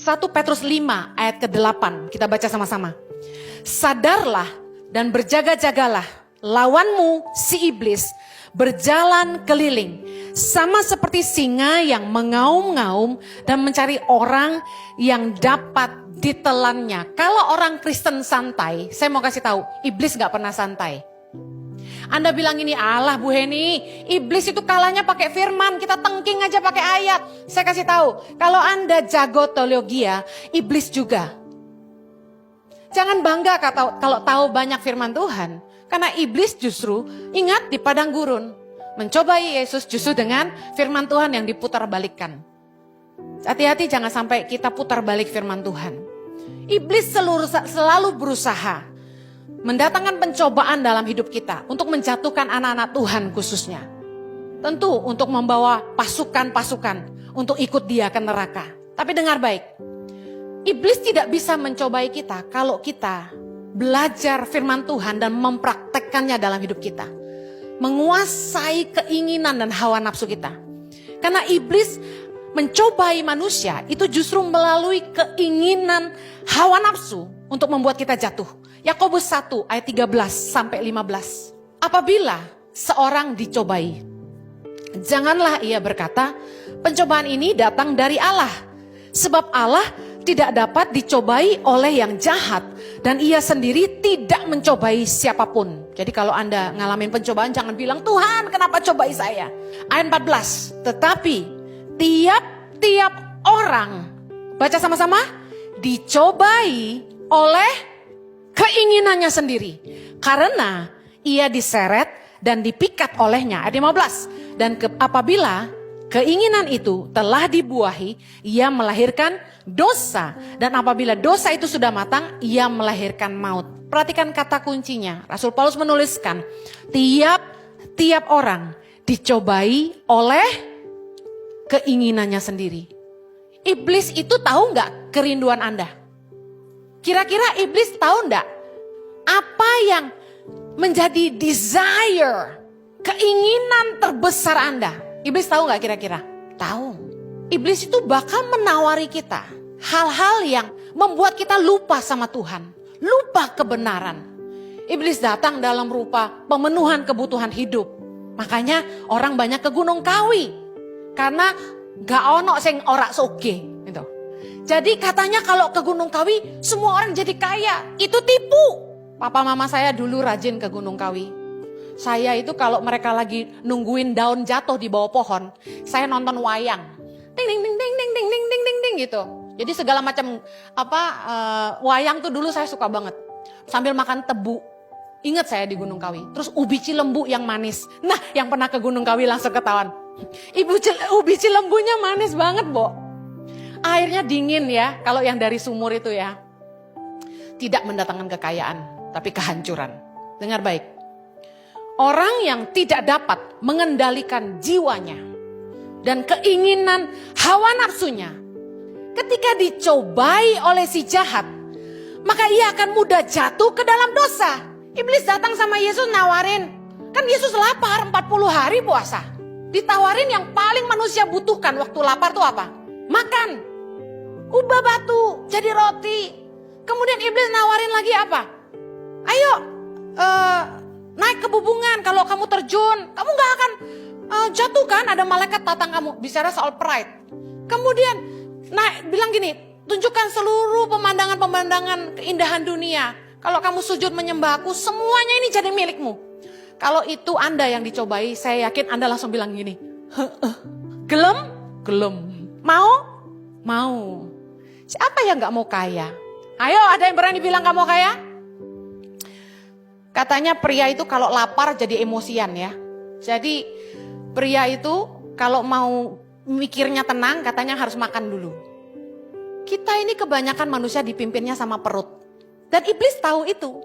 1 Petrus 5 ayat ke-8, kita baca sama-sama. Sadarlah dan berjaga-jagalah, lawanmu si iblis berjalan keliling, sama seperti singa yang mengaum-ngaum dan mencari orang yang dapat ditelannya. Kalau orang Kristen santai, saya mau kasih tahu, iblis gak pernah santai. Anda bilang ini, Allah Bu Heni, iblis itu kalahnya pakai firman, kita tengking aja pakai ayat. Saya kasih tahu, kalau Anda jago teologia, iblis juga. Jangan bangga kalau tahu banyak firman Tuhan. Karena iblis justru ingat di padang gurun, mencobai Yesus justru dengan firman Tuhan yang diputar balikkan. Hati-hati jangan sampai kita putar balik firman Tuhan. Iblis selalu berusaha mendatangkan pencobaan dalam hidup kita untuk menjatuhkan anak-anak Tuhan khususnya. Tentu untuk membawa pasukan-pasukan untuk ikut dia ke neraka. Tapi dengar baik, iblis tidak bisa mencobai kita kalau kita belajar firman Tuhan dan mempraktekkannya dalam hidup kita. Menguasai keinginan dan hawa nafsu kita. Karena iblis mencobai manusia itu justru melalui keinginan hawa nafsu untuk membuat kita jatuh. Yakobus 1 ayat 13 sampai 15. Apabila seorang dicobai, janganlah ia berkata, pencobaan ini datang dari Allah. Sebab Allah tidak dapat dicobai oleh yang jahat dan ia sendiri tidak mencobai siapapun. Jadi kalau Anda ngalamin pencobaan jangan bilang, Tuhan kenapa cobai saya? Ayat 14, tetapi tiap-tiap orang, baca sama-sama, dicobai oleh keinginannya sendiri. Karena ia diseret dan dipikat olehnya. Ayat 15. Dan apabila keinginan itu telah dibuahi, ia melahirkan dosa. Dan apabila dosa itu sudah matang, ia melahirkan maut. Perhatikan kata kuncinya. Rasul Paulus menuliskan, tiap orang dicobai oleh keinginannya sendiri. Iblis itu tahu nggak kerinduan Anda? Kira-kira iblis tahu enggak apa yang menjadi desire, keinginan terbesar Anda? Iblis tahu enggak kira-kira? Tahu. Iblis itu bakal menawari kita hal-hal yang membuat kita lupa sama Tuhan, lupa kebenaran. Iblis datang dalam rupa pemenuhan kebutuhan hidup. Makanya orang banyak ke Gunung Kawi karena gak ono sing ora soge gitu. Jadi katanya kalau ke Gunung Kawi semua orang jadi kaya. Itu tipu. Papa mama saya dulu rajin ke Gunung Kawi. Saya itu kalau mereka lagi nungguin daun jatuh di bawah pohon, saya nonton wayang. Ding ding ding ding ding ding ding ding ding ding gitu. Jadi segala macam wayang tuh dulu saya suka banget. Sambil makan tebu. Ingat saya di Gunung Kawi. Terus ubi cilembu yang manis. Nah, yang pernah ke Gunung Kawi langsung ketahuan. Ubi cilembunya manis banget, Bo. Airnya dingin ya, kalau yang dari sumur itu ya. Tidak mendatangkan kekayaan, tapi kehancuran. Dengar baik. Orang yang tidak dapat mengendalikan jiwanya dan keinginan hawa nafsunya, ketika dicobai oleh si jahat, maka ia akan mudah jatuh ke dalam dosa. Iblis datang sama Yesus nawarin. Kan Yesus lapar 40 hari puasa. Ditawarin yang paling manusia butuhkan waktu lapar tuh apa? Makan. Ubah batu jadi roti. Kemudian iblis nawarin lagi apa? Ayo naik ke bubungan. Kalau kamu terjun, kamu gak akan jatuh kan? Ada malaikat datang kamu. Bicara soal pride. Kemudian bilang gini, tunjukkan seluruh pemandangan-pemandangan keindahan dunia. Kalau kamu sujud menyembah aku, semuanya ini jadi milikmu. Kalau itu Anda yang dicobai, saya yakin Anda langsung bilang gini. Gelem? Gelem. Mau? Mau. Siapa yang gak mau kaya? Ayo, ada yang berani bilang gak mau kaya? Katanya pria itu kalau lapar jadi emosian ya. Jadi pria itu kalau mau mikirnya tenang katanya harus makan dulu. Kita ini kebanyakan manusia dipimpinnya sama perut. Dan iblis tahu itu.